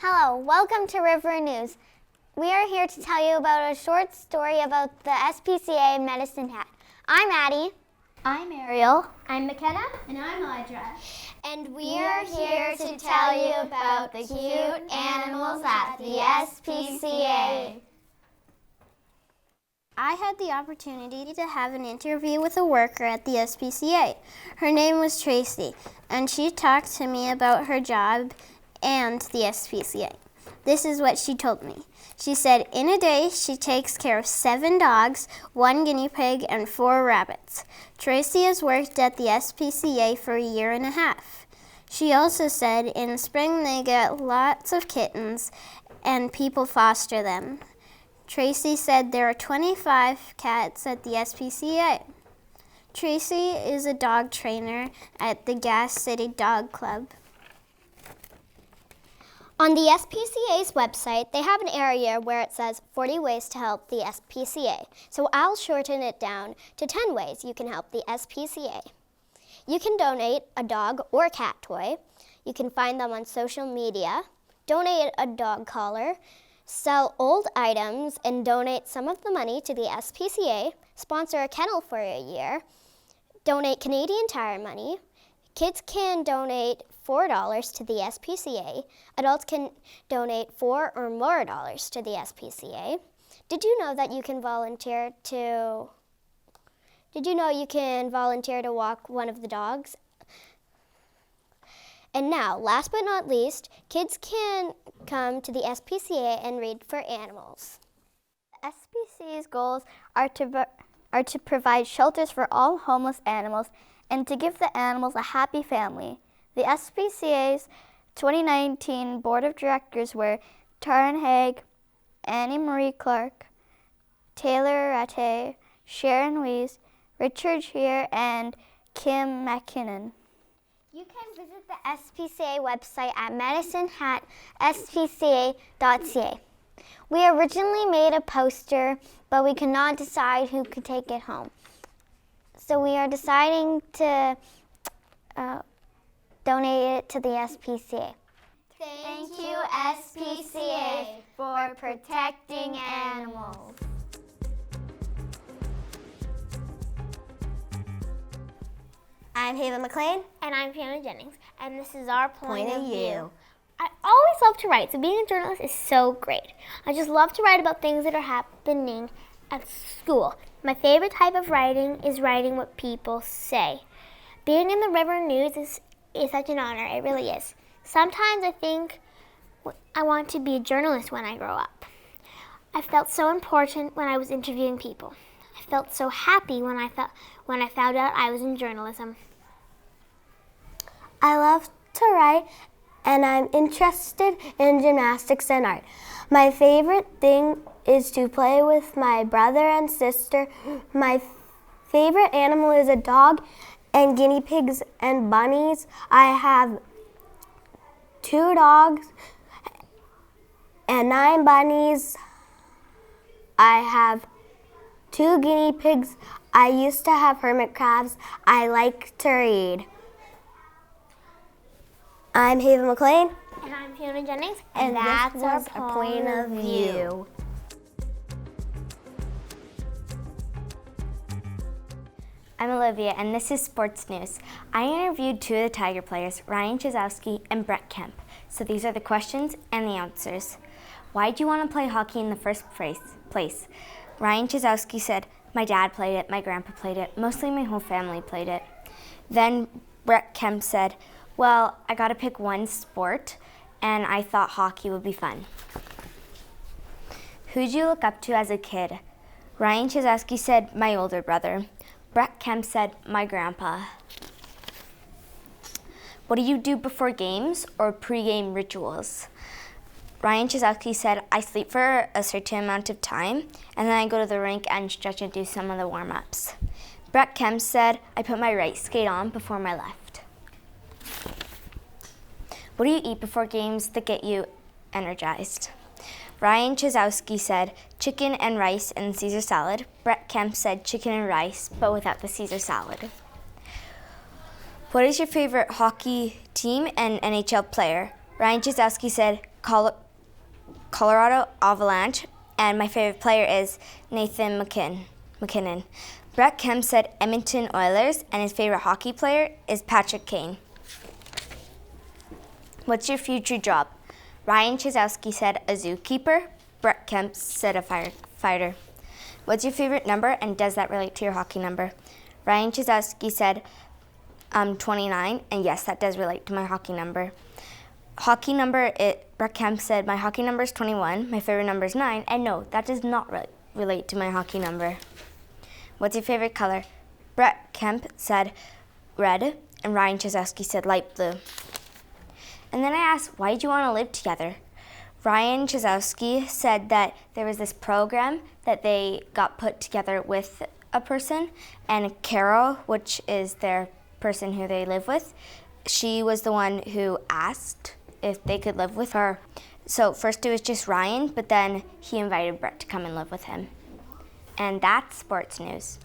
Hello, welcome to River News. We are here to tell you about a short story about the SPCA Medicine Hat. I'm Addie. I'm Ariel. I'm McKenna. And I'm Audra. And we are here to tell you about the cute animals at the SPCA. I had the opportunity to have an interview with a worker at the SPCA. Her name was Tracy, and she talked to me about her job and the SPCA. This is what she told me. She said in a day she takes care of 7 dogs, 1 guinea pig, and 4 rabbits. Tracy has worked at the SPCA for a year and a half. She also said in spring they get lots of kittens and people foster them. Tracy said there are 25 cats at the SPCA. Tracy is a dog trainer at the Gas City Dog Club. On the SPCA's website, they have an area where it says 40 ways to help the SPCA. So I'll shorten it down to 10 ways you can help the SPCA. You can donate a dog or cat toy. You can find them on social media, donate a dog collar, sell old items and donate some of the money to the SPCA, sponsor a kennel for a year, donate Canadian Tire money. Kids can donate $4 to the SPCA. Adults can donate $4 or more to the SPCA. Did you know you can volunteer to walk one of the dogs? And now, last but not least, kids can come to the SPCA and read for animals. The SPCA's goals are to provide shelters for all homeless animals and to give the animals a happy family. The SPCA's 2019 Board of Directors were Taryn Haig, Annie Marie Clark, Taylor Ratte, Sharon Weiss, Richard Shear, and Kim McKinnon. You can visit the SPCA website at medicinehatspca.ca. We originally made a poster, but we could not decide who could take it home. So we are deciding to donate it to the SPCA. Thank you, SPCA, for protecting animals. I'm Haven McLean. And I'm Fiona Jennings, and this is our point of view. I always love to write, so being a journalist is so great. I just love to write about things that are happening at school. My favorite type of writing is writing what people say. Being in the River News is such an honor, it really is. Sometimes I think I want to be a journalist when I grow up. I felt so important when I was interviewing people. I felt so happy when I found out I was in journalism. I love to write, and I'm interested in gymnastics and art. My favorite thing is to play with my brother and sister. My favorite animal is a dog and guinea pigs and bunnies. I have 2 dogs and 9 bunnies. I have 2 guinea pigs. I used to have hermit crabs. I like to read. I'm Haven McLean. And I'm Fiona Jennings. And that was a point of view. I'm Olivia, and this is Sports News. I interviewed 2 of the Tiger players, Ryan Chizowski and Brett Kemp. So these are the questions and the answers. Why do you want to play hockey in the first place? Ryan Chizowski said, my dad played it, my grandpa played it, mostly my whole family played it. Then Brett Kemp said, well, I got to pick one sport, and I thought hockey would be fun. Who'd you look up to as a kid? Ryan Chizowski said, my older brother. Brett Kemp said, my grandpa. What do you do before games or pre-game rituals? Ryan Chizowski said, I sleep for a certain amount of time, and then I go to the rink and stretch and do some of the warm-ups. Brett Kemp said, I put my right skate on before my left. What do you eat before games that get you energized? Ryan Chizowski said, chicken and rice and Caesar salad. Brett Kemp said, chicken and rice, but without the Caesar salad. What is your favorite hockey team and NHL player? Ryan Chizowski said, Colorado Avalanche, and my favorite player is Nathan McKinnon. Brett Kemp said Edmonton Oilers, and his favorite hockey player is Patrick Kane. What's your future job? Ryan Chizowski said a zookeeper. Brett Kemp said a firefighter. What's your favorite number, and does that relate to your hockey number? Ryan Chizowski said 29, and yes, that does relate to my hockey number. Brett Kemp said my hockey number is 21, my favorite number is 9, and no, that does not relate to my hockey number. What's your favorite color? Brett Kemp said red, and Ryan Chizowski said light blue. And then I asked, why did you want to live together? Ryan Chizowski said that there was this program that they got put together with a person, and Carol, which is their person who they live with, she was the one who asked if they could live with her. So first it was just Ryan, but then he invited Brett to come and live with him. And that's sports news.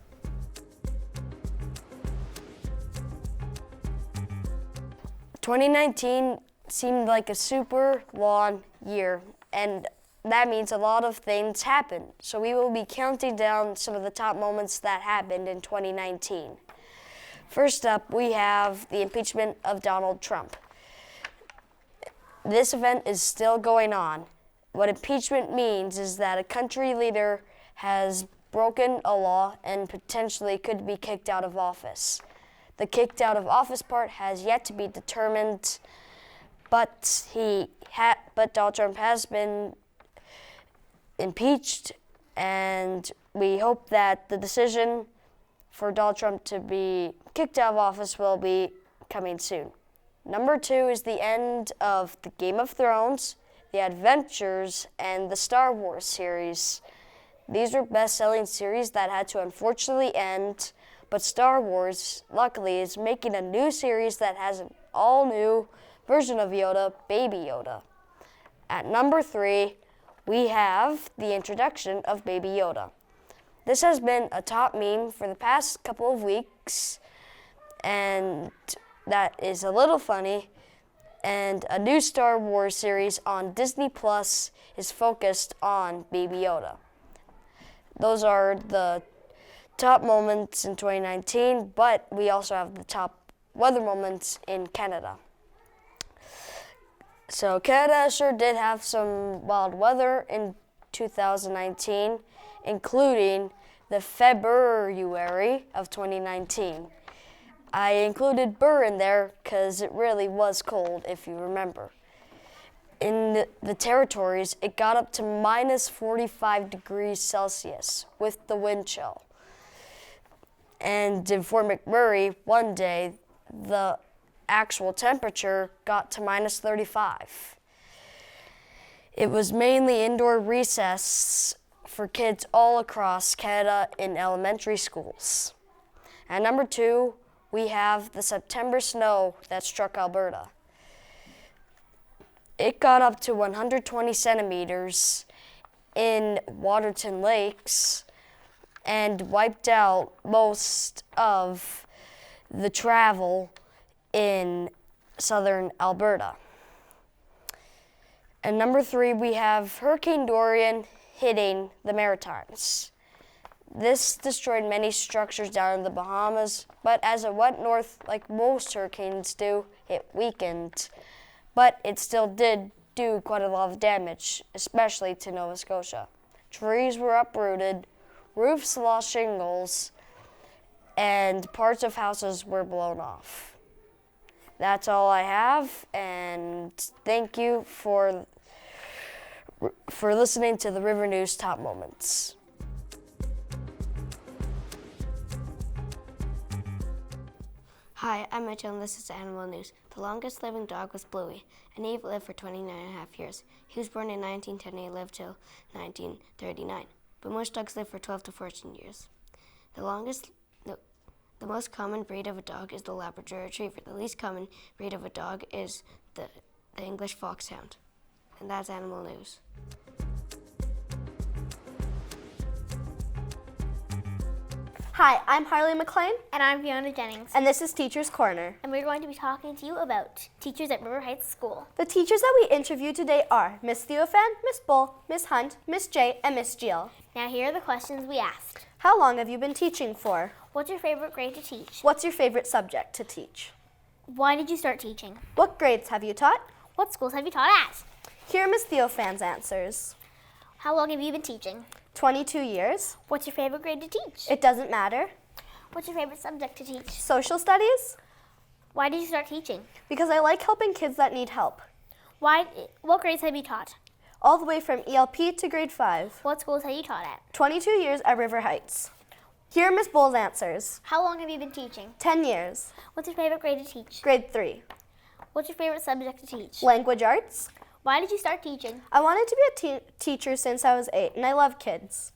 "2019 seemed like a super long year, and that means a lot of things happened. So we will be counting down some of the top moments that happened in 2019. First up, we have the impeachment of Donald Trump. This event is still going on. What impeachment means is that a country leader has broken a law and potentially could be kicked out of office. The kicked out of office part has yet to be determined, but Donald Trump has been impeached, and we hope that the decision for Donald Trump to be kicked out of office will be coming soon. Number 2 is the end of the Game of Thrones, the Adventures, and the Star Wars series. These were best-selling series that had to unfortunately end, but Star Wars, luckily, is making a new series that has an all-new version of Yoda, Baby Yoda. At number 3, we have the introduction of Baby Yoda. This has been a top meme for the past couple of weeks, and that is a little funny. And a new Star Wars series on Disney Plus is focused on Baby Yoda. Those are the top moments in 2019, but we also have the top weather moments in Canada. So Canada sure did have some wild weather in 2019, including the February of 2019. I included Burr in there because it really was cold, if you remember. In the territories, it got up to minus 45 degrees Celsius with the wind chill. And in Fort McMurray, one day, the actual temperature got to minus 35. It was mainly indoor recess for kids all across Canada in elementary schools. At number 2, we have the September snow that struck Alberta. It got up to 120 centimeters in Waterton Lakes and wiped out most of the travel in southern Alberta. And number 3, we have Hurricane Dorian hitting the Maritimes. This destroyed many structures down in the Bahamas, but as it went north, like most hurricanes do, it weakened. But it still did do quite a lot of damage, especially to Nova Scotia. Trees were uprooted, roofs lost shingles, and parts of houses were blown off. That's all I have, and thank you for listening to the River News Top Moments. Hi, I'm Mitchell, and this is Animal News. The longest living dog was Bluey, and he lived for 29.5 years. He was born in 1910 and he lived till 1939. But most dogs live for 12 to 14 years. The most common breed of a dog is the Labrador Retriever. The least common breed of a dog is the English Foxhound. And that's Animal News. Hi, I'm Harley McLean, And I'm Fiona Jennings. and this is Teacher's Corner. And we're going to be talking to you about teachers at River Heights School. The teachers that we interviewed today are Miss Theophan, Miss Bull, Miss Hunt, Miss J, and Miss Jill. Now here are the questions we asked. How long have you been teaching for? What's your favorite grade to teach? What's your favorite subject to teach? Why did you start teaching? What grades have you taught? What schools have you taught at? Here are Miss Theophan's answers. How long have you been teaching? 22 years. What's your favorite grade to teach? It doesn't matter. What's your favorite subject to teach? Social studies? Why did you start teaching? Because I like helping kids that need help. What grades have you taught? All the way from ELP to grade 5. What schools have you taught at? 22 years at River Heights. Here are Miss Bull's answers. How long have you been teaching? 10 years. What's your favorite grade to teach? Grade 3. What's your favorite subject to teach? Language arts? Why did you start teaching? I wanted to be a teacher since I was 8, and I love kids.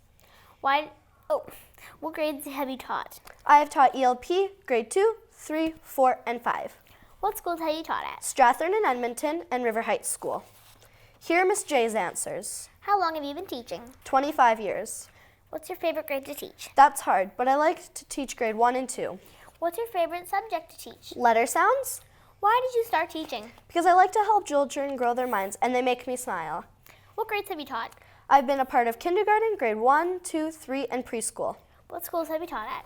What grades have you taught? I have taught ELP, grade 2, 3, 4, and 5. What schools have you taught at? Strathern and Edmonton and River Heights School. Here are Miss J's answers. How long have you been teaching? 25 years. What's your favorite grade to teach? That's hard, but I like to teach grade 1 and 2. What's your favorite subject to teach? Letter sounds? Why did you start teaching? Because I like to help children grow their minds, and they make me smile. What grades have you taught? I've been a part of kindergarten, grade 1, 2, 3, and preschool. What schools have you taught at?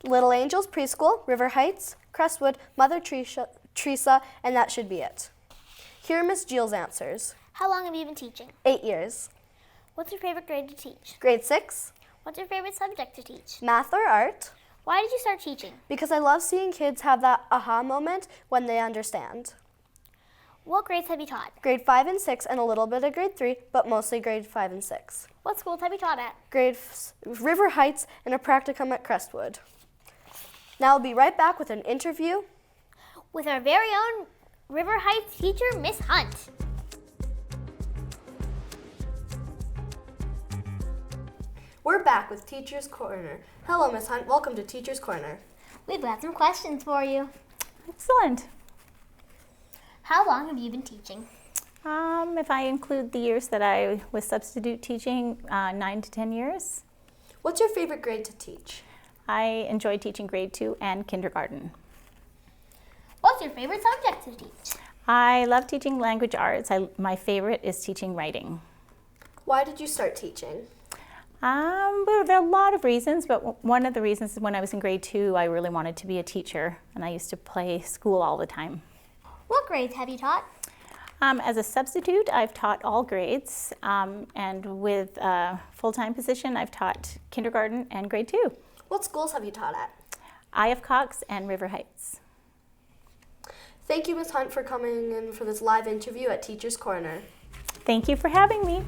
Little Angels Preschool, River Heights, Crestwood, Mother Teresa, and that should be it. Here are Miss Jill's answers. How long have you been teaching? 8 years. What's your favorite grade to teach? Grade 6, What's your favorite subject to teach? math or art, Why did you start teaching? because I love seeing kids have that aha moment when they understand. What grades have you taught? Grade 5 and 6 and a little bit of grade 3, but mostly grade 5 and 6. What schools have you taught at? River Heights and a practicum at Crestwood. Now I'll be right back with an interview With our very own River Heights teacher, Miss Hunt. We're back with Teacher's Corner. Hello, Miss Hunt. Welcome to Teacher's Corner. We've got some questions for you. Excellent. How long have you been teaching? If I include the years that I was substitute teaching, 9 to 10 years. What's your favorite grade to teach? I enjoy teaching grade 2 and kindergarten. What's your favorite subject to teach? I love teaching language arts. My favorite is teaching writing. Why did you start teaching? Well, there are a lot of reasons, but one of the reasons is when I was in grade 2, I really wanted to be a teacher, and I used to play school all the time. What grades have you taught? As a substitute, I've taught all grades, and with a full-time position, I've taught kindergarten and grade 2. What schools have you taught at? I.F. Cox and River Heights. Thank you, Ms. Hunt, for coming in for this live interview at Teacher's Corner. Thank you for having me.